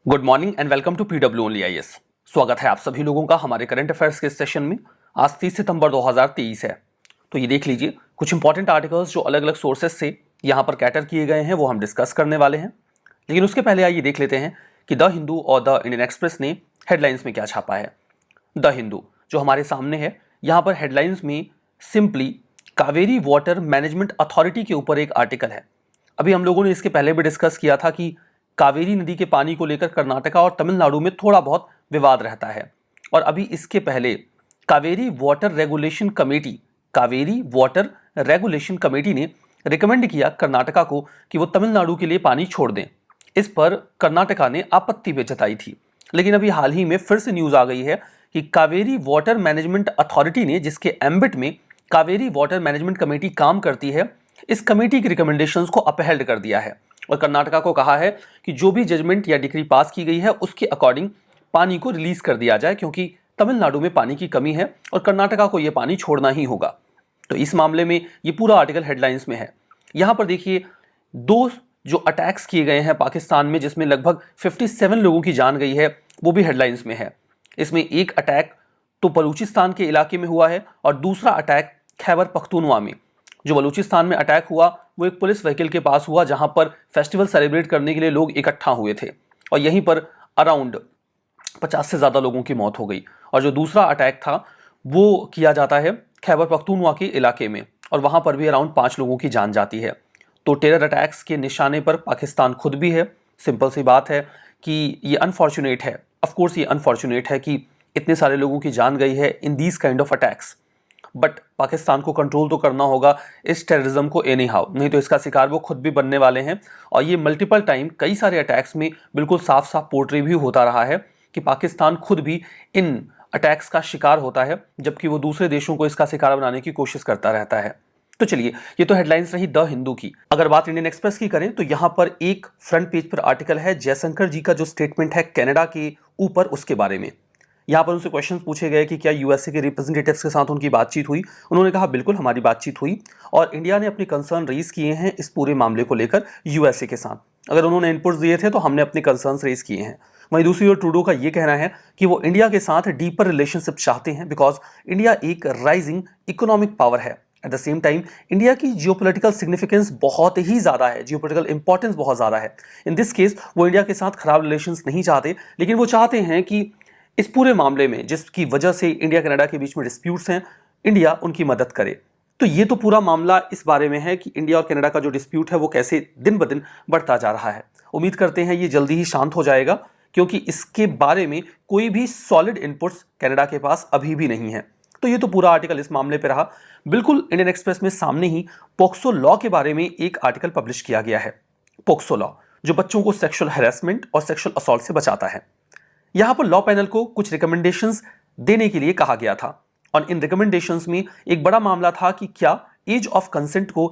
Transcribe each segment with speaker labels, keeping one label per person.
Speaker 1: Good morning and welcome to PW only IAS. स्वागत है आप सभी लोगों का हमारे करंट अफेयर्स के सेशन में। आज 30 सितंबर 2023 है, तो ये देख लीजिए कुछ इंपॉर्टेंट आर्टिकल्स जो अलग अलग सोर्सेज से यहाँ पर कैटर किए गए हैं वो हम डिस्कस करने वाले हैं। लेकिन उसके पहले आइए देख लेते हैं कि द हिंदू और द इंडियन एक्सप्रेस ने हेडलाइंस में क्या छापा है। द हिंदू जो हमारे सामने है, यहाँ पर हेडलाइंस में simply Kaveri water management authority के ऊपर एक आर्टिकल है। अभी हम लोगों ने इसके पहले भी डिस्कस किया था कि कावेरी नदी के पानी को लेकर कर्नाटका और तमिलनाडु में थोड़ा बहुत विवाद रहता है, और अभी इसके पहले कावेरी वाटर रेगुलेशन कमेटी ने रिकमेंड किया कर्नाटका को कि वो तमिलनाडु के लिए पानी छोड़ दें। इस पर कर्नाटका ने आपत्ति भी जताई थी, लेकिन अभी हाल ही में फिर से न्यूज आ गई है कि कावेरी वाटर मैनेजमेंट अथॉरिटी ने, जिसके एम्बिट में कावेरी वाटर मैनेजमेंट कमेटी काम करती है, इस कमेटी की रिकमेंडेशंस को अपहेल्ड कर दिया है और कर्नाटका को कहा है कि जो भी जजमेंट या डिक्री पास की गई है उसके अकॉर्डिंग पानी को रिलीज कर दिया जाए, क्योंकि तमिलनाडु में पानी की कमी है और कर्नाटका को यह पानी छोड़ना ही होगा। तो इस मामले में ये पूरा आर्टिकल हेडलाइंस में है। यहां पर देखिए दो जो अटैक्स किए गए हैं पाकिस्तान में, जिसमें लगभग 57 लोगों की जान गई है, वो भी हेडलाइंस में है। इसमें एक अटैक तो बलूचिस्तान के इलाके में हुआ है और दूसरा अटैक खैबर पख्तूनवा में। जो बलूचिस्तान में अटैक हुआ वो एक पुलिस व्हीकल के पास हुआ, जहां पर फेस्टिवल सेलिब्रेट करने के लिए लोग इकट्ठा हुए थे और यहीं पर अराउंड 50 से ज़्यादा लोगों की मौत हो गई। और जो दूसरा अटैक था वो किया जाता है खैबर पख्तूनवा के इलाके में और वहां पर भी अराउंड 5 लोगों की जान जाती है। तो टेरर अटैक्स के निशाने पर पाकिस्तान खुद भी है। सिंपल सी बात है कि ये अनफॉर्चुनेट है, ऑफकोर्स ये अनफॉर्चुनेट है कि इतने सारे लोगों की जान गई है in these kind of attacks, but Pakistan को कंट्रोल तो करना होगा इस टेररिज्म को एनी हाउ, नहीं तो इसका शिकार वो खुद भी बनने वाले हैं। और ये मल्टीपल टाइम कई सारे अटैक्स में बिल्कुल साफ साफ पोर्ट्रे भी होता रहा है कि पाकिस्तान खुद भी इन अटैक्स का शिकार होता है, जबकि वो दूसरे देशों को इसका शिकार बनाने की कोशिश करता रहता है। तो चलिए, ये तो हेडलाइंस रही द हिंदू की। अगर बात इंडियन एक्सप्रेस की करें तो यहां पर एक फ्रंट पेज पर आर्टिकल है जयशंकर जी का जो स्टेटमेंट है कनाडा के ऊपर, उसके बारे में। यहाँ पर उनसे क्वेश्चंस पूछे गए कि क्या यूएसए के रिप्रेजेंटेटिव्स के साथ उनकी बातचीत हुई। उन्होंने कहा बिल्कुल हमारी बातचीत हुई और इंडिया ने अपने कंसर्न रेज किए हैं इस पूरे मामले को लेकर यूएसए के साथ। अगर उन्होंने इनपुट्स दिए थे तो हमने अपने कंसर्न्स रेज किए हैं। वहीं दूसरी ओर ट्रूडो का ये कहना है कि वो इंडिया के साथ डीपर रिलेशनशिप चाहते हैं, बिकॉज इंडिया एक राइजिंग इकोनॉमिक पावर है। At the same time India की जियोपॉलिटिकल सिग्निफिकेंस बहुत ही ज़्यादा है, जियोपॉलिटिकल इंपॉर्टेंस बहुत ज़्यादा है। इन दिस केस वो इंडिया के साथ खराब रिलेशंस नहीं चाहते, लेकिन वो चाहते हैं कि इस पूरे मामले में जिसकी वजह से इंडिया कनाडा के बीच में डिस्प्यूट्स हैं, इंडिया उनकी मदद करे। तो ये तो पूरा मामला इस बारे में है कि इंडिया और कनाडा का जो डिस्प्यूट है वो कैसे दिन ब दिन बढ़ता जा रहा है। उम्मीद करते हैं ये जल्दी ही शांत हो जाएगा, क्योंकि इसके बारे में कोई भी सॉलिड इनपुट्स कनाडा के पास अभी भी नहीं है। तो ये तो पूरा आर्टिकल इस मामले पर रहा। बिल्कुल इंडियन एक्सप्रेस में सामने ही पोक्सो लॉ के बारे में एक आर्टिकल पब्लिश किया गया है। पोक्सो लॉ जो बच्चों को सेक्सुअल हैरेसमेंट और सेक्सुअल असॉल्ट से बचाता है। यहां पर लॉ पैनल को कुछ रिकमेंडेशंस देने के लिए कहा गया था और इन रिकमेंडेशंस में एक बड़ा मामला था कि क्या एज ऑफ कंसेंट को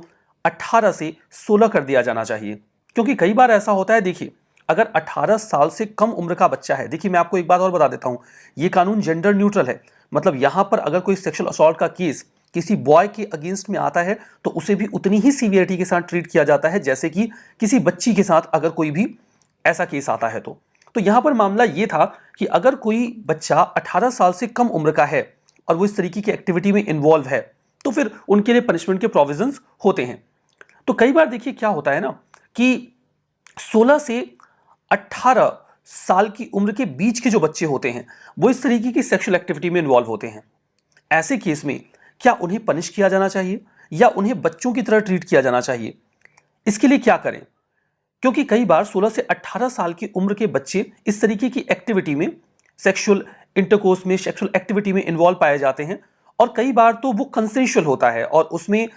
Speaker 1: 18 से 16 कर दिया जाना चाहिए। क्योंकि कई बार ऐसा होता है, देखिए अगर 18 साल से कम उम्र का बच्चा है, देखिए मैं आपको एक बात और बता देता हूं, ये कानून जेंडर न्यूट्रल है। मतलब यहां पर अगर कोई सेक्सुअल असॉल्ट का केस किसी बॉय के अगेंस्ट में आता है तो उसे भी उतनी ही सीवियरिटी के साथ ट्रीट किया जाता है जैसे कि किसी बच्ची के साथ अगर कोई भी ऐसा केस आता है। तो यहां पर मामला यह था कि अगर कोई बच्चा 18 साल से कम उम्र का है और वो इस तरीके की एक्टिविटी में इन्वॉल्व है तो फिर उनके लिए पनिशमेंट के प्रोविजंस होते हैं। तो कई बार देखिए क्या होता है ना कि 16 से 18 साल की उम्र के बीच के जो बच्चे होते हैं वो इस तरीके की सेक्सुअल एक्टिविटी में इन्वॉल्व होते हैं। ऐसे केस में क्या उन्हें पनिश किया जाना चाहिए या उन्हें बच्चों की तरह ट्रीट किया जाना चाहिए? इसके लिए क्या करें? क्योंकि कई बार 16 से 18 साल की उम्र के बच्चे इस तरीके की एक्टिविटी में, सेक्सुअल इंटरकोर्स में, सेक्सुअल एक्टिविटी में इन्वॉल्व पाए जाते हैं और कई बार तो वो कंसेंशुअल होता है और उसमें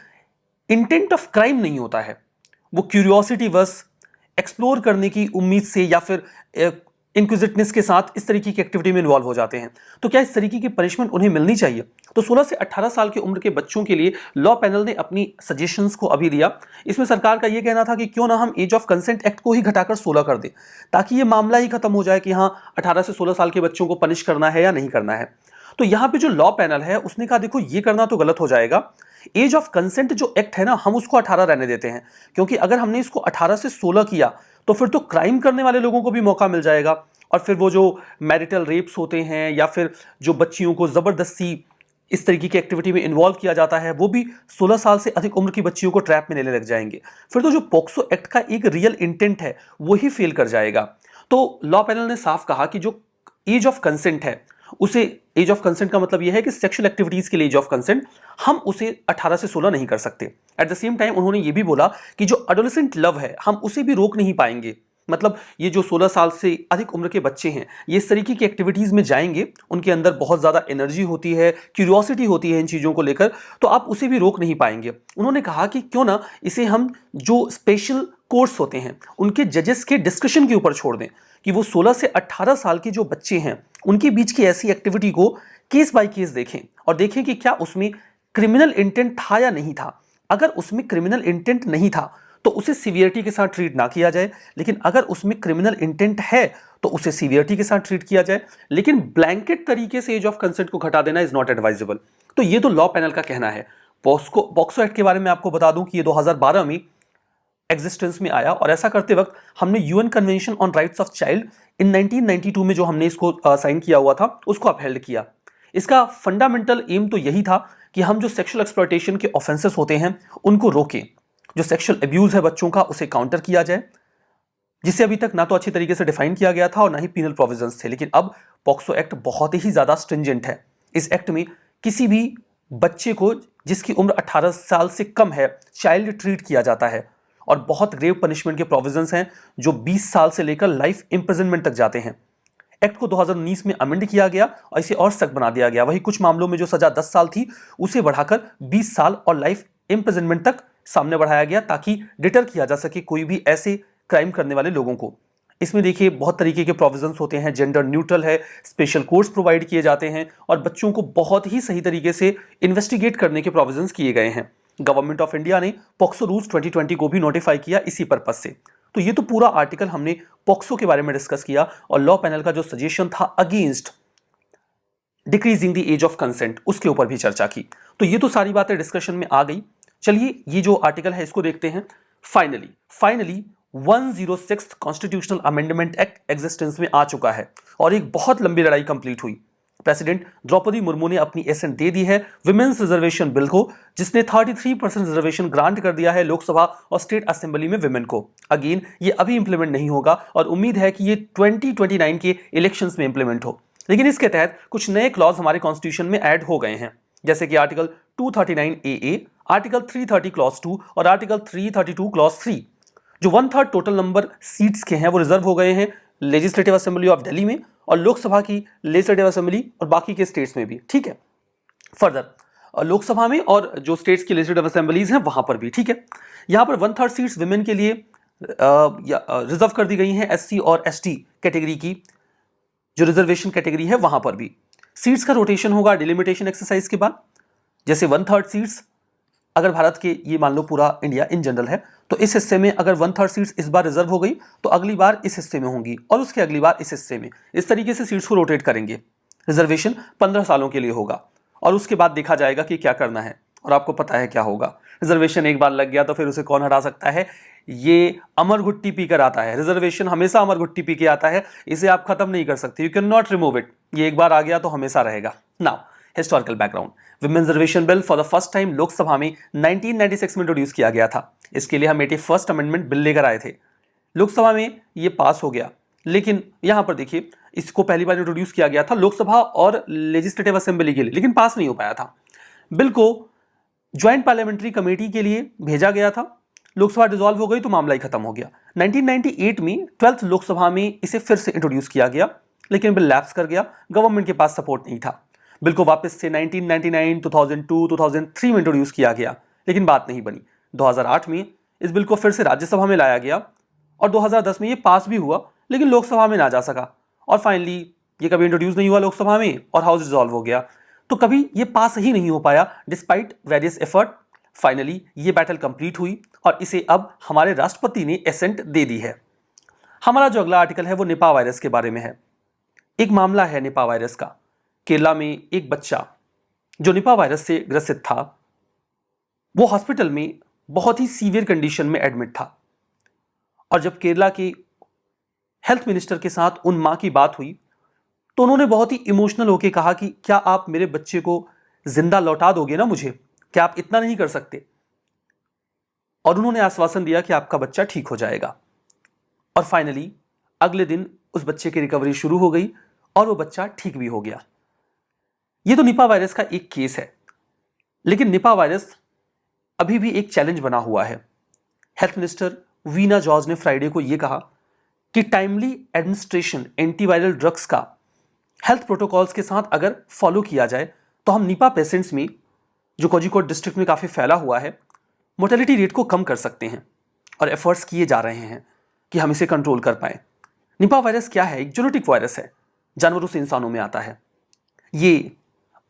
Speaker 1: इंटेंट ऑफ क्राइम नहीं होता है। वो क्यूरियोसिटी बस एक्सप्लोर करने की उम्मीद से या फिर इंक्विजिटनेस के साथ इस तरीके की एक्टिविटी में इन्वॉल्व हो जाते हैं। तो क्या इस तरीके की पनिशमेंट उन्हें मिलनी चाहिए? तो 16 से 18 साल की उम्र के बच्चों के लिए लॉ पैनल ने अपनी सजेशंस को अभी दिया। इसमें सरकार का यह कहना था कि क्यों ना हम एज ऑफ कंसेंट एक्ट को ही घटाकर 16 कर दें, ताकि यह मामला ही खत्म हो जाए कि हाँ 18 से 16 साल के बच्चों को पनिश करना है या नहीं करना है। तो यहां पे जो लॉ पैनल है उसने कहा देखो ये करना तो गलत हो जाएगा। एज ऑफ कंसेंट जो एक्ट है ना, हम उसको 18 रहने देते हैं, क्योंकि अगर हमने इसको 18 से 16 किया तो फिर तो क्राइम करने वाले लोगों को भी मौका मिल जाएगा और फिर वो जो मैरिटल रेप्स होते हैं या फिर जो बच्चियों को ज़बरदस्ती इस तरीके की एक्टिविटी में इन्वॉल्व किया जाता है, वो भी 16 साल से अधिक उम्र की बच्चियों को ट्रैप में लेने लग जाएंगे। फिर तो जो पॉक्सो एक्ट का एक रियल इंटेंट है वही फेल कर जाएगा। तो लॉ पैनल ने साफ कहा कि जो एज ऑफ कंसेंट है, उसे एज ऑफ कंसेंट का मतलब यह है कि सेक्सुअल एक्टिविटीज के लिए एज ऑफ कंसेंट हम उसे 18 से 16 नहीं कर सकते। एट द सेम टाइम उन्होंने ये भी बोला कि जो एडोलेसेंट लव है हम उसे भी रोक नहीं पाएंगे। मतलब ये जो 16 साल से अधिक उम्र के बच्चे हैं, ये इस तरीके की एक्टिविटीज में जाएंगे, उनके अंदर बहुत ज्यादा एनर्जी होती है, क्यूरियोसिटी होती है इन चीजों को लेकर, तो आप उसे भी रोक नहीं पाएंगे। उन्होंने कहा कि क्यों ना इसे हम जो स्पेशल कोर्स होते हैं उनके जजेस के डिस्कशन के ऊपर छोड़ दें कि वो 16 से 18 साल के जो बच्चे हैं उनके बीच की ऐसी एक्टिविटी को केस बाय केस देखें और देखें कि क्या उसमें क्रिमिनल इंटेंट था या नहीं था। अगर उसमें क्रिमिनल इंटेंट नहीं था तो उसे सीवियरिटी के साथ ट्रीट ना किया जाए, लेकिन अगर उसमें क्रिमिनल इंटेंट है तो उसे सीवियरिटी के साथ ट्रीट किया जाए, लेकिन ब्लैंकेट तरीके से एज ऑफ कंसेंट को घटा देना इज नॉट एडवाइजेबल। तो ये तो लॉ पैनल का कहना है। पॉक्सो एक्ट के बारे में आपको बता दूं कि ये 2012 में एग्जिस्टेंस में आया और ऐसा करते वक्त हमने UN convention on rights of child in 1992 में जो हमने इसको साइन किया हुआ था उसको अपहेल्ड किया। इसका फंडामेंटल एम तो यही था कि हम जो सेक्सुअल एक्सप्लॉयटेशन के ऑफेंसेस होते हैं उनको रोकें, जो सेक्सुअल अब्यूज है बच्चों का उसे काउंटर किया जाए, जिसे अभी तक ना तो अच्छी तरीके से डिफाइन किया गया था और ना ही पीनल प्रोविजंस थे। लेकिन अब पॉक्सो एक्ट बहुत ही ज्यादा स्ट्रिंजेंट है। इस एक्ट में किसी भी बच्चे को जिसकी उम्र 18 साल से कम है चाइल्ड ट्रीट किया जाता है और बहुत ग्रेव पनिशमेंट के प्रोविजंस हैं जो 20 साल से लेकर लाइफ इंप्रिजनमेंट तक जाते हैं। एक्ट को 2019 में अमेंड किया गया और इसे और सख्त बना दिया गया। वही कुछ मामलों में जो सजा 10 साल थी उसे बढ़ाकर 20 साल और लाइफ इंप्रिजनमेंट तक सामने बढ़ाया गया ताकि डिटर किया जा सके कोई भी ऐसे क्राइम करने वाले लोगों को। इसमें देखिए बहुत तरीके के प्रोविजंस होते हैं, जेंडर न्यूट्रल है, स्पेशल कोर्स प्रोवाइड किए जाते हैं और बच्चों को बहुत ही सही तरीके से इन्वेस्टिगेट करने के प्रोविजंस किए गए हैं। गवर्नमेंट ऑफ इंडिया ने पॉक्सो रूल्स 2020 को भी नोटिफाई किया इसी पर्पज से। तो ये तो पूरा आर्टिकल हमने पॉक्सो के बारे में डिस्कस किया और लॉ पैनल का जो सजेशन था against decreasing the age of consent उसके ऊपर भी चर्चा की। तो ये तो सारी बातें डिस्कशन में आ गई। चलिए ये जो आर्टिकल है इसको देखते हैं। Finally 106th constitutional amendment act existence में आ चुका है और एक बहुत लंबी लड़ाई कंप्लीट हुई। प्रेसिडेंट द्रौपदी मुर्मू ने अपनी एसेंट दे दी है विमेन्स रिजर्वेशन बिल को, जिसने 33% रिजर्वेशन ग्रांट कर दिया है लोकसभा और स्टेट असेंबली में विमेन को। अगेन ये अभी इंप्लीमेंट नहीं होगा और उम्मीद है कि ये 2029 के इलेक्शंस में इंप्लीमेंट हो। लेकिन इसके तहत कुछ नए क्लॉज हमारे कॉन्स्टिट्यूशन में ऐड हो गए हैं, जैसे कि आर्टिकल 239 AA, आर्टिकल 330 क्लॉज 2 और आर्टिकल 332 क्लॉज 3। जो 1/3 टोटल नंबर सीट्स के हैं वो रिजर्व हो गए हैं लेजिस्लेटिव असेंबली ऑफ दिल्ली में और लोकसभा की लेजिस्लेटिव असेंबली और बाकी के स्टेट्स में भी। ठीक है, फर्दर लोकसभा में और जो स्टेट्स की लेजिस्लेटिव असेंबलीज हैं वहां पर भी। ठीक है, यहां पर 1/3 सीट्स विमेन के लिए रिजर्व कर दी गई हैं। SC और ST कैटेगरी की जो रिजर्वेशन कैटेगरी है वहां पर भी सीट्स का रोटेशन होगा डिलिमिटेशन एक्सरसाइज के बाद। जैसे 1/3 सीट्स अगर भारत के, ये मान लो पूरा इंडिया इन जनरल है, तो इस हिस्से में अगर 1/3 सीट्स इस बार रिजर्व हो गई तो अगली बार इस हिस्से में होंगी और उसके अगली बार इस हिस्से में। इस तरीके से सीट्स को रोटेट करेंगे। रिजर्वेशन 15 सालों के लिए होगा और उसके बाद देखा जाएगा कि क्या करना है। और आपको पता है क्या होगा, रिजर्वेशन एक बार लग गया तो फिर उसे कौन हटा सकता है। ये अमर घुट्टी पीकर आता है, रिजर्वेशन हमेशा अमर घुट्टी पी के आता है, इसे आप खत्म नहीं कर सकते। You can not remove it. ये एक बार आ गया तो हमेशा रहेगा। Now historical background, women's reservation bill for the first time Lok Sabha में 1996 में इंट्रोड्यूस किया गया था। इसके लिए हम 81st अमेंडमेंट बिल लेकर आए थे। लोकसभा में ये पास हो गया, लेकिन यहां पर देखिए इसको पहली बार इंट्रोड्यूस किया गया था लोकसभा और लेजिस्लेटिव असेंबली के लिए, लेकिन पास नहीं हो पाया था। बिल को ज्वाइंट पार्लियामेंट्री कमेटी के लिए भेजा गया था। लोकसभा डिसॉल्व हो गई तो मामला ही खत्म हो गया। 1998 में 12th लोकसभा में इसे फिर से इंट्रोड्यूस किया गया, लेकिन बिल लैप्स कर गया। गवर्नमेंट के पास सपोर्ट नहीं था। बिल को वापस से 1999, 2002, 2003 में इंट्रोड्यूस किया गया, लेकिन बात नहीं बनी। 2008 में इस बिल को फिर से राज्यसभा में लाया गया और 2010 में ये पास भी हुआ, लेकिन लोकसभा में ना जा सका और फाइनली ये कभी इंट्रोड्यूस नहीं हुआ लोकसभा में और हाउस डिसॉल्व हो गया। तो कभी ये पास ही नहीं हो पाया डिस्पाइट वेरियस एफर्ट। फाइनली ये बैटल कंप्लीट हुई और इसे अब हमारे राष्ट्रपति ने एसेंट दे दी है। हमारा जो अगला आर्टिकल है वो निपा वायरस के बारे में है। एक मामला है निपा वायरस का। केरला में एक बच्चा जो निपा वायरस से ग्रसित था, वो हॉस्पिटल में बहुत ही सीवियर कंडीशन में एडमिट था और जब केरला के हेल्थ मिनिस्टर के साथ उन मां की बात हुई तो उन्होंने बहुत ही इमोशनल होकर कहा कि क्या आप मेरे बच्चे को जिंदा लौटा दोगे ना मुझे, क्या आप इतना नहीं कर सकते? और उन्होंने आश्वासन दिया कि आपका बच्चा ठीक हो जाएगा। और फाइनली अगले दिन उस बच्चे की रिकवरी शुरू हो गई और वो बच्चा ठीक भी हो गया। ये तो निपा वायरस का एक केस है, लेकिन निपा वायरस अभी भी एक चैलेंज बना हुआ है। हेल्थ मिनिस्टर वीना जॉर्ज ने फ्राइडे को यह कहा कि टाइमली एडमिनिस्ट्रेशन एंटीवायरल ड्रग्स का हेल्थ प्रोटोकॉल्स के साथ अगर फॉलो किया जाए तो हम निपा पेशेंट्स में, जो कोझिकोड डिस्ट्रिक्ट में काफी फैला हुआ है, मोर्टेलिटी रेट को कम कर सकते हैं। और एफर्ट्स किए जा रहे हैं कि हम इसे कंट्रोल कर पाए। निपा वायरस क्या है? एक जेनेटिक वायरस है, जानवरों से इंसानों में आता है। ये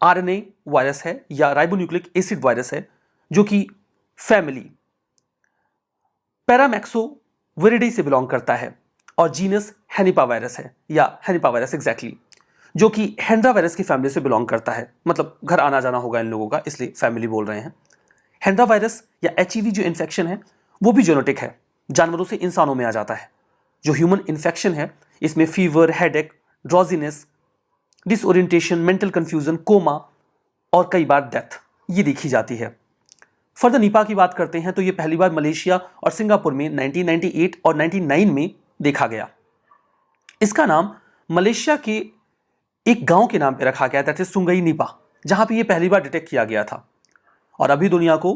Speaker 1: आरएनए वायरस है या राइबोन्यूक्लिक एसिड वायरस है, जो कि फैमिली पैरामैक्सोविरिडी से बिलोंग करता है और जीनस हेनिपा वायरस है या हेनिपा वायरस एग्जैक्टली, जो कि हेंड्रा वायरस की फैमिली से बिलोंग करता है। मतलब घर आना जाना होगा इन लोगों का, इसलिए फैमिली बोल रहे हैं। हेंड्रा वायरस या एचईवी जो इन्फेक्शन है वो भी जेनेटिक है, जानवरों से इंसानों में आ जाता है। जो ह्यूमन इन्फेक्शन है इसमें fever, headache, drowsiness, disorientation, mental confusion, coma और कई बार डेथ ये देखी जाती है। फर्दर निपा की बात करते हैं तो ये पहली बार मलेशिया और सिंगापुर में 1998 और 99 में देखा गया। इसका नाम मलेशिया के एक गांव के नाम पे रखा गया, दैट इज सुंगई निपा, जहां पे ये पहली बार डिटेक्ट किया गया था। और अभी दुनिया को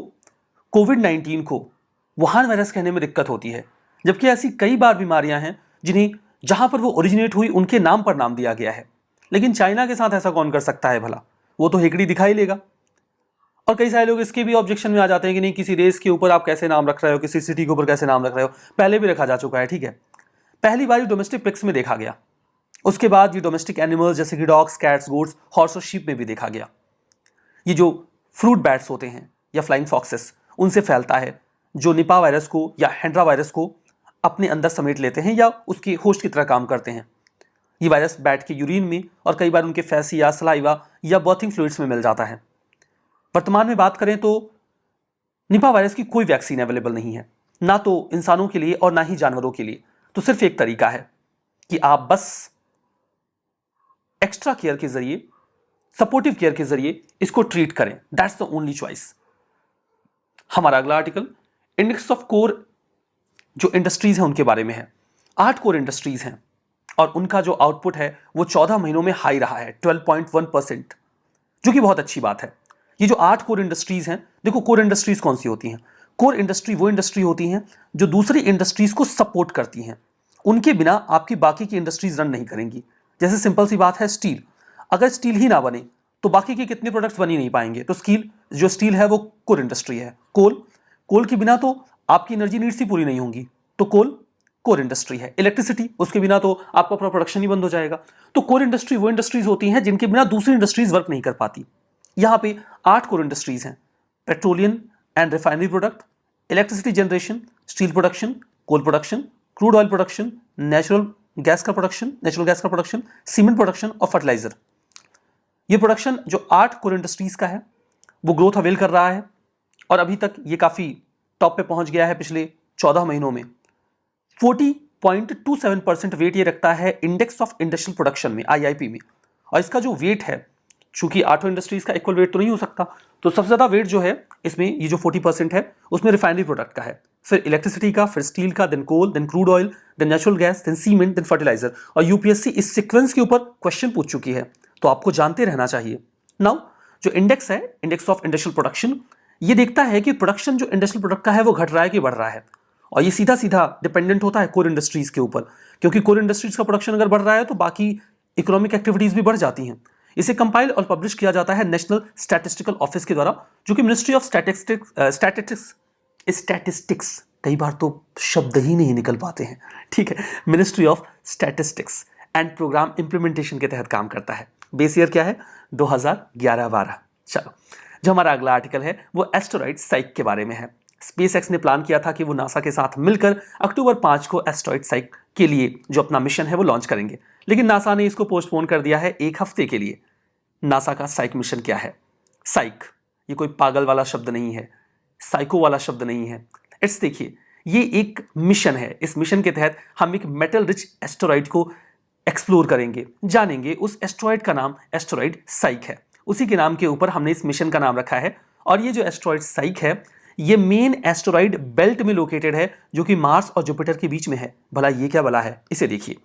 Speaker 1: कोविड-19 को वुहान वायरस कहने में दिक्कत होती है, जबकि ऐसी कई बार बीमारियां हैं जिन्हें जहां पर वो ओरिजिनेट हुई उनके नाम पर नाम दिया गया है। लेकिन चाइना के साथ ऐसा कौन कर सकता है भला? वो तो हेकड़ी दिखाई लेगा। और कई सारे लोग इसके भी ऑब्जेक्शन में आ जाते हैं कि नहीं, किसी देश के ऊपर आप कैसे नाम रख रहे हो, किसी सिटी के ऊपर कैसे नाम रख रहे हो। पहले भी रखा जा चुका है, ठीक है। पहली बार डोमेस्टिक पिग्स में देखा गया, उसके बाद ये डोमेस्टिक एनिमल्स जैसे कि डॉग्स, कैट्स, गोट्स, हॉर्स और शीप में भी देखा गया। ये जो फ्रूट बैट्स होते हैं या फ्लाइंग फॉक्सेस, उनसे फैलता है, जो निपा वायरस को या हेंड्रा वायरस को अपने अंदर समेट लेते हैं या उसके होस्ट की तरह काम करते हैं। ये वायरस बैट के यूरिन में और कई बार उनके फैसिया, सलाइवा या बर्थिंग फ्लूइड्स में मिल जाता है। वर्तमान में बात करें तो निपा वायरस की कोई वैक्सीन अवेलेबल नहीं है, ना तो इंसानों के लिए और ना ही जानवरों के लिए। तो सिर्फ एक तरीका है कि आप बस एक्स्ट्रा केयर के जरिए, सपोर्टिव केयर के जरिए इसको ट्रीट करें। That's the only choice. हमारा अगला आर्टिकल इंडेक्स ऑफ कोर जो इंडस्ट्रीज हैं उनके बारे में है। 8 कोर इंडस्ट्रीज हैं और उनका जो आउटपुट है वो 14 महीनों में हाई रहा है, 12.1%, जो कि बहुत अच्छी बात है। ये जो 8 कोर इंडस्ट्रीज हैं, देखो कोर इंडस्ट्रीज कौन सी होती हैं? कोर इंडस्ट्री वो इंडस्ट्री होती हैं जो दूसरी इंडस्ट्रीज को सपोर्ट करती हैं। उनके बिना आपकी बाकी की इंडस्ट्रीज रन नहीं करेंगी। जैसे सिंपल सी बात है, स्टील, अगर स्टील ही ना बने तो बाकी के कितने प्रोडक्ट्स बन ही नहीं पाएंगे। तो स्टील है वो कोर इंडस्ट्री है। कोल के बिना तो आपकी एनर्जी नीड्स ही पूरी नहीं होंगी, तो कोर इंडस्ट्री है। इलेक्ट्रिसिटी, उसके बिना तो आपका पूरा प्रोडक्शन ही बंद हो जाएगा। तो कोर इंडस्ट्री वो इंडस्ट्रीज होती हैं जिनके बिना दूसरी इंडस्ट्रीज वर्क नहीं कर पाती। यहां पे 8 कोर इंडस्ट्रीज हैं: petroleum and refinery product, electricity generation, steel production, coal production, crude oil production, natural gas का प्रोडक्शन, सीमेंट प्रोडक्शन और फर्टिलाइजर। ये प्रोडक्शन जो 8 कोर इंडस्ट्रीज का है वो ग्रोथ अवेल कर रहा है और अभी तक ये काफी टॉप पे पहुंच गया है। पिछले 14 महीनों में 40.27% वेट ये रखता है इंडेक्स ऑफ इंडस्ट्रियल प्रोडक्शन में, IIP में। और इसका जो वेट है, चूंकि 8 इंडस्ट्रीज का इक्वल वेट तो नहीं हो सकता, तो सबसे ज्यादा वेट जो है इसमें, ये जो 40% है, उसमें रिफाइनरी प्रोडक्ट का है, फिर इलेक्ट्रिसिटी का, फिर स्टील का, then coal, then crude oil, then natural gas, then cement, then fertiliser. और यूपीएससी इस सीक्वेंस के ऊपर क्वेश्चन पूछ चुकी है, तो आपको जानते रहना चाहिए। नाउ जो इंडेक्स है, इंडेक्स ऑफ इंडस्ट्रियल प्रोडक्शन, ये देखता है कि प्रोडक्शन जो इंडस्ट्रियल प्रोडक्ट का है वो घट रहा है कि बढ़ रहा है। और ये सीधा सीधा डिपेंडेंट होता है कोर इंडस्ट्रीज के ऊपर, क्योंकि कोर इंडस्ट्रीज का प्रोडक्शन अगर बढ़ रहा है तो बाकी इकोनॉमिक एक्टिविटीज भी बढ़ जाती हैं। इसे कंपाइल और पब्लिश किया जाता है नेशनल स्टैटिस्टिकल ऑफिस के द्वारा, जो कि मिनिस्ट्री ऑफ स्टैटिस्टिक्स, कई बार तो शब्द ही नहीं निकल पाते हैं, ठीक है, ministry of statistics and programme implementation के तहत काम करता है। बेस ईयर क्या है? 2011-12। चलो, जो हमारा अगला आर्टिकल है वो एस्टेरॉइड साइक के बारे में है। स्पेसएक्स ने प्लान किया था कि वो नासा के साथ मिलकर अक्टूबर 5 को एस्टेरॉइड साइक के लिए जो अपना मिशन है वो लॉन्च करेंगे, लेकिन नासा ने इसको पोस्टपोन कर दिया है 1 हफ्ते के लिए। नासा का साइक मिशन क्या है? साइक ये कोई पागल वाला शब्द नहीं है, साइको वाला शब्द नहीं है। देखिए, ये एक मिशन है। इस मिशन के तहत हम एक मेटल रिच एस्टेरॉइड को एक्सप्लोर करेंगे, जानेंगे। उस एस्टेरॉइड का नाम एस्टेरॉइड साइक है। उसी के नाम के ऊपर हमने इस मिशन का नाम रखा है। और ये जो एस्टेरॉइड साइक है, ये मेन एस्टेरॉइड बेल्ट में लोकेटेड है, जो कि मार्स और जुपिटर के बीच में है। भला ये क्या बला है, इसे देखिए।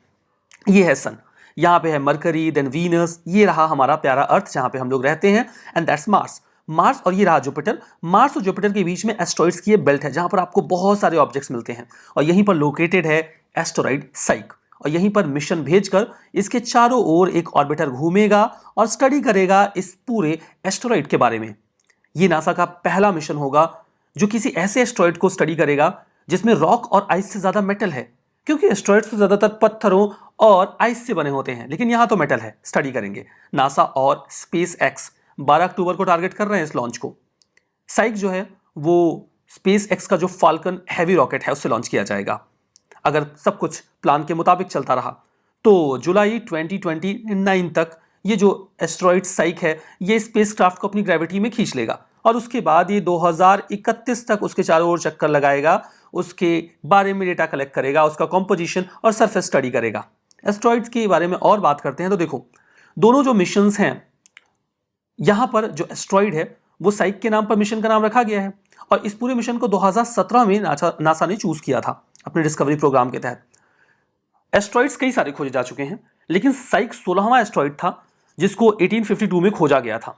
Speaker 1: ये है सन, यहाँ पे है मरकरी, देन वीनस, ये रहा हमारा प्यारा अर्थ जहां पे हम लोग रहते हैं, एंड दैट्स मार्स। मार्स और ये रहा जुपिटर। मार्स और जुपिटर के बीच में एस्टेरॉइड्स की ये बेल्ट है, जहां पर आपको बहुत सारे ऑब्जेक्ट्स मिलते हैं, और यहीं पर लोकेटेड है एस्टेरॉइड साइक। और यहीं पर मिशन भेजकर इसके चारों ओर एक ऑर्बिटर घूमेगा और स्टडी करेगा इस पूरे एस्टेरॉइड के बारे में। ये नासा का पहला मिशन होगा जो किसी ऐसे एस्टेरॉइड को स्टडी करेगा जिसमें रॉक और आइस से ज्यादा मेटल है, क्योंकि एस्टेरॉइड्स तो ज्यादातर पत्थरों और आइस से बने होते हैं, लेकिन यहां तो मेटल है। स्टडी करेंगे। नासा और स्पेस एक्स 12 अक्टूबर को टारगेट कर रहे हैं इस लॉन्च को। साइक जो है वो स्पेस एक्स का जो फाल्कन हैवी रॉकेट है उससे लॉन्च किया जाएगा। अगर सब कुछ प्लान के मुताबिक चलता रहा तो जुलाई 2029 तक ये जो एस्टेरॉइड साइक है ये स्पेसक्राफ्ट को अपनी ग्रेविटी में खींच लेगा, और उसके बाद ये 2031 तक उसके चारों ओर चक्कर लगाएगा, उसके बारे में डेटा कलेक्ट करेगा, उसका कॉम्पोजिशन और सरफेस स्टडी करेगा। एस्टेरॉइड्स के बारे में और बात करते हैं तो देखो, दोनों जो मिशंस हैं, यहां पर जो एस्टेरॉइड है वो साइक के नाम पर मिशन का नाम रखा गया है, और इस पूरे मिशन को 2017 में नासा ने चूज किया था अपने डिस्कवरी प्रोग्राम के तहत। एस्टेरॉइड्स कई सारे खोजे जा चुके हैं, लेकिन साइक 16वां एस्टेरॉइड था जिसको 1852 में खोजा गया था।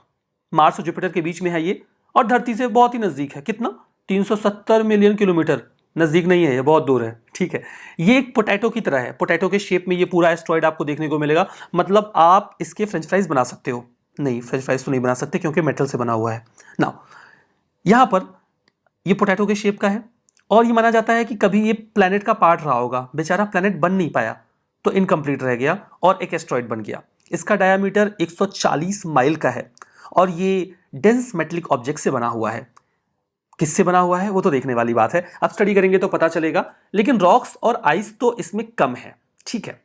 Speaker 1: मार्स और जुपिटर के बीच में है ये, और धरती से बहुत ही नजदीक है। कितना? 370 मिलियन किलोमीटर। नजदीक नहीं है, ये बहुत दूर है। ठीक है, ये एक पोटैटो की तरह है। पोटैटो के शेप में ये पूरा एस्टेरॉइड आपको देखने को मिलेगा। मतलब आप इसके फ्रेंच फ्राइज बना सकते हो। नहीं, फ्रेंच फ्राइज तो नहीं बना सकते क्योंकि मेटल से बना हुआ है ना। यहां पर ये पोटैटो के शेप का है, और ये माना जाता है कि कभी ये प्लैनेट का पार्ट रहा होगा। बेचारा प्लैनेट बन नहीं पाया तो इनकम्प्लीट रह गया और एक एस्टेरॉइड बन गया। इसका डायामीटर 140 माइल का है, और ये डेंस मेटलिक ऑब्जेक्ट से बना हुआ है। किससे बना हुआ है वो तो देखने वाली बात है, अब स्टडी करेंगे तो पता चलेगा। लेकिन रॉक्स और आइस तो इसमें कम है। ठीक है,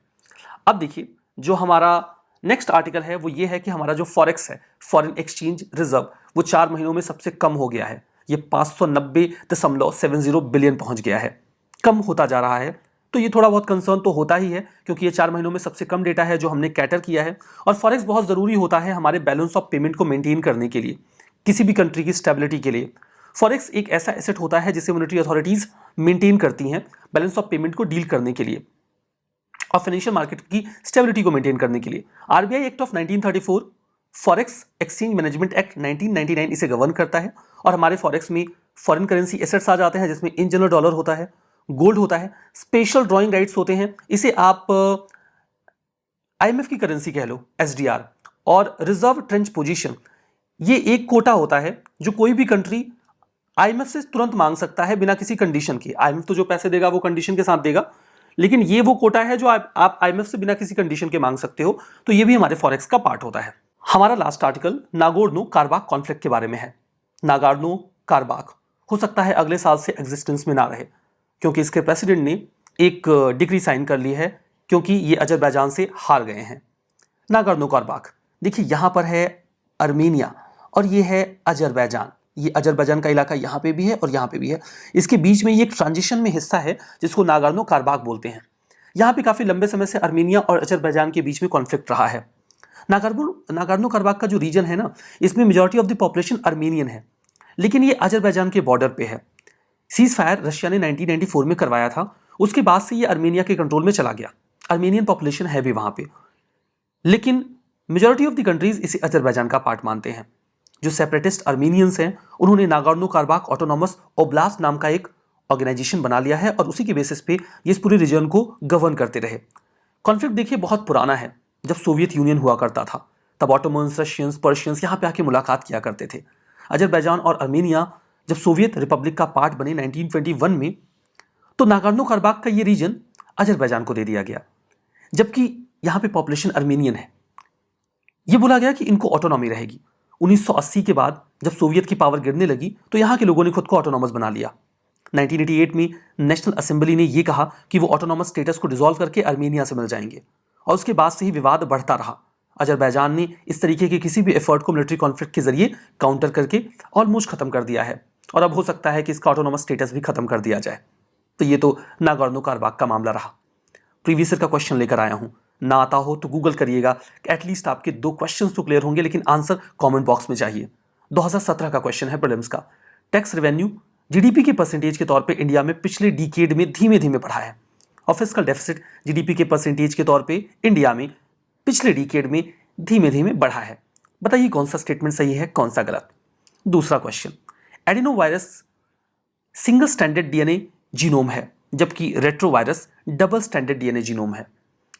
Speaker 1: अब देखिए जो हमारा नेक्स्ट आर्टिकल है वो ये है कि हमारा जो फॉरेक्स है, फॉरेन एक्सचेंज रिजर्व, वो 4 महीनों में सबसे कम हो गया है। ये 590.70 बिलियन पहुंच गया है, कम होता जा रहा है। तो ये थोड़ा बहुत कंसर्न तो होता ही है, क्योंकि ये 4 महीनों में सबसे कम डेटा है जो हमने कैटर किया है। और फॉरेक्स बहुत ज़रूरी होता है हमारे बैलेंस ऑफ पेमेंट को मेंटेन करने के लिए, किसी भी कंट्री की स्टेबिलिटी के लिए। फॉरेक्स एक ऐसा एसेट होता है जिसे मॉनेटरी अथॉरिटीज़ मेंटेन करती हैं बैलेंस ऑफ पेमेंट को डील करने के लिए और फाइनेंशियल मार्केट की स्टेबिलिटी को मेंटेन करने के लिए। RBI act of 1934, forex exchange management act 1999 इसे गवर्न करता है। और हमारे फॉरेक्स में फॉरेन करेंसी एसेट्स आ जाते हैं, जिसमें इन जनरल डॉलर होता है, गोल्ड होता है, स्पेशल ड्रॉइंग राइट्स होते हैं, इसे आप आईएमएफ की करेंसी कह लो, एसडीआर, और रिजर्व ट्रेंच पोजीशन। ये एक कोटा होता है जो कोई भी कंट्री आईएमएफ से तुरंत मांग सकता है बिना किसी कंडीशन के। आईएमएफ तो जो पैसे देगा वो कंडीशन के साथ देगा, लेकिन ये वो कोटा है जो आप आईएमएफ से बिना किसी कंडीशन के मांग सकते हो। तो ये भी हमारे फॉरेक्स का पार्ट होता है। हमारा last article Nagorno Karabakh conflict के बारे में है। नागोर्नो काराबाख हो सकता है अगले साल से एग्जिस्टेंस में ना रहे, क्योंकि इसके प्रेसिडेंट ने एक डिक्री साइन कर ली है, क्योंकि ये अजरबैजान से हार गए हैं। नागोर्नो काराबाख देखिए, यहाँ पर है अर्मेनिया और ये है अजरबैजान। ये अजरबैजान का इलाका यहाँ पे भी है और यहाँ पे भी है। इसके बीच में ये एक ट्रांजिशन में हिस्सा है जिसको नागोर्नो काराबाख बोलते हैं। यहाँ पे काफ़ी लंबे समय से अर्मेनिया और अजरबैजान के बीच में कॉन्फ्लिक्ट रहा है। नागोर्नो काराबाख का जो रीजन है ना, इसमें majority of the population Armenian है, लेकिन ये अजरबैजान के बॉर्डर पे है। सीज फायर रशिया ने 1994 में करवाया था, उसके बाद से ये अर्मेनिया के कंट्रोल में चला गया। अर्मेनियन पॉपुलेशन है भी वहाँ पे, लेकिन मेजॉरिटी ऑफ द कंट्रीज इसे अजरबैजान का पार्ट मानते हैं। जो सेपरेटिस्ट अर्मेनियंस हैं उन्होंने नागोर्नो काराबाख ऑटोनॉमस ओब्लास्ट नाम का एक ऑर्गेनाइजेशन बना लिया है, और उसी के बेसिस पे ये इस पूरे रीजन को गवर्न करते रहे। कॉन्फ्लिक्ट देखिए बहुत पुराना है। जब सोवियत यूनियन हुआ करता था तब ऑटोमन्स, रशियंस, पर्शियंस यहाँ पे आके मुलाकात किया करते थे। अजरबैजान और अर्मेनिया जब सोवियत रिपब्लिक का पार्ट बने 1921 में, तो नागोर्नो काराबाख का ये रीजन अजरबैजान को दे दिया गया, जबकि यहाँ पे पॉपुलेशन अर्मेनियन है। ये बोला गया कि इनको ऑटोनॉमी रहेगी। 1980 के बाद जब सोवियत की पावर गिरने लगी तो यहाँ के लोगों ने खुद को ऑटोनॉमस बना लिया। 1988 में नेशनल असेंबली ने यह कहा कि वो ऑटोनॉमस स्टेटस को डिसॉल्व करके अर्मेनिया से मिल जाएंगे, और उसके बाद से ही विवाद बढ़ता रहा। अजरबैजान ने इस तरीके के किसी भी एफर्ट को मिलिट्री कॉन्फ्लिक्ट के जरिए काउंटर करके ऑलमोस्ट खत्म कर दिया है, और अब हो सकता है कि इसका ऑटोनॉमस स्टेटस भी खत्म कर दिया जाए। तो ये तो नागोर्नो कारबाख का मामला रहा। प्रीवियस ईयर का क्वेश्चन लेकर आया हूं, ना आता हो तो गूगल करिएगा, एटलीस्ट आपके 2 क्वेश्चंस तो क्लियर होंगे, लेकिन आंसर कमेंट बॉक्स में चाहिए। 2017 का क्वेश्चन है प्रीलिम्स का। टैक्स रेवेन्यू जीडीपी के परसेंटेज के तौर पे इंडिया में पिछले डिकेड में धीमे धीमे बढ़ा है। और फिस्कल डेफिसिट जीडीपी के परसेंटेज के तौर पे इंडिया में पिछले डिकेड में धीमे धीमे बढ़ा है। बताइए कौन सा स्टेटमेंट सही है, कौन सा गलत। दूसरा question, adeno virus single standard DNA genome है, जबकि retrovirus double standard DNA genome है।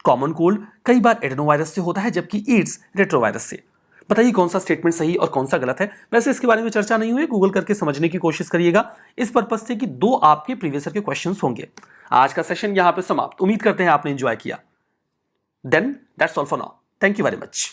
Speaker 1: कॉमन कोल्ड कई बार एडेनोवायरस से होता है, जबकि एड्स रेट्रोवायरस से। बताइए कौन सा स्टेटमेंट सही और कौन सा गलत है। वैसे इसके बारे में चर्चा नहीं हुई, गूगल करके समझने की कोशिश करिएगा, इस पर्पज से कि 2 आपके प्रीवियस ईयर के क्वेश्चंस होंगे। आज का सेशन यहां पे समाप्त। उम्मीद करते हैं आपने एंजॉय किया। Then that's all for now. Thank you very much.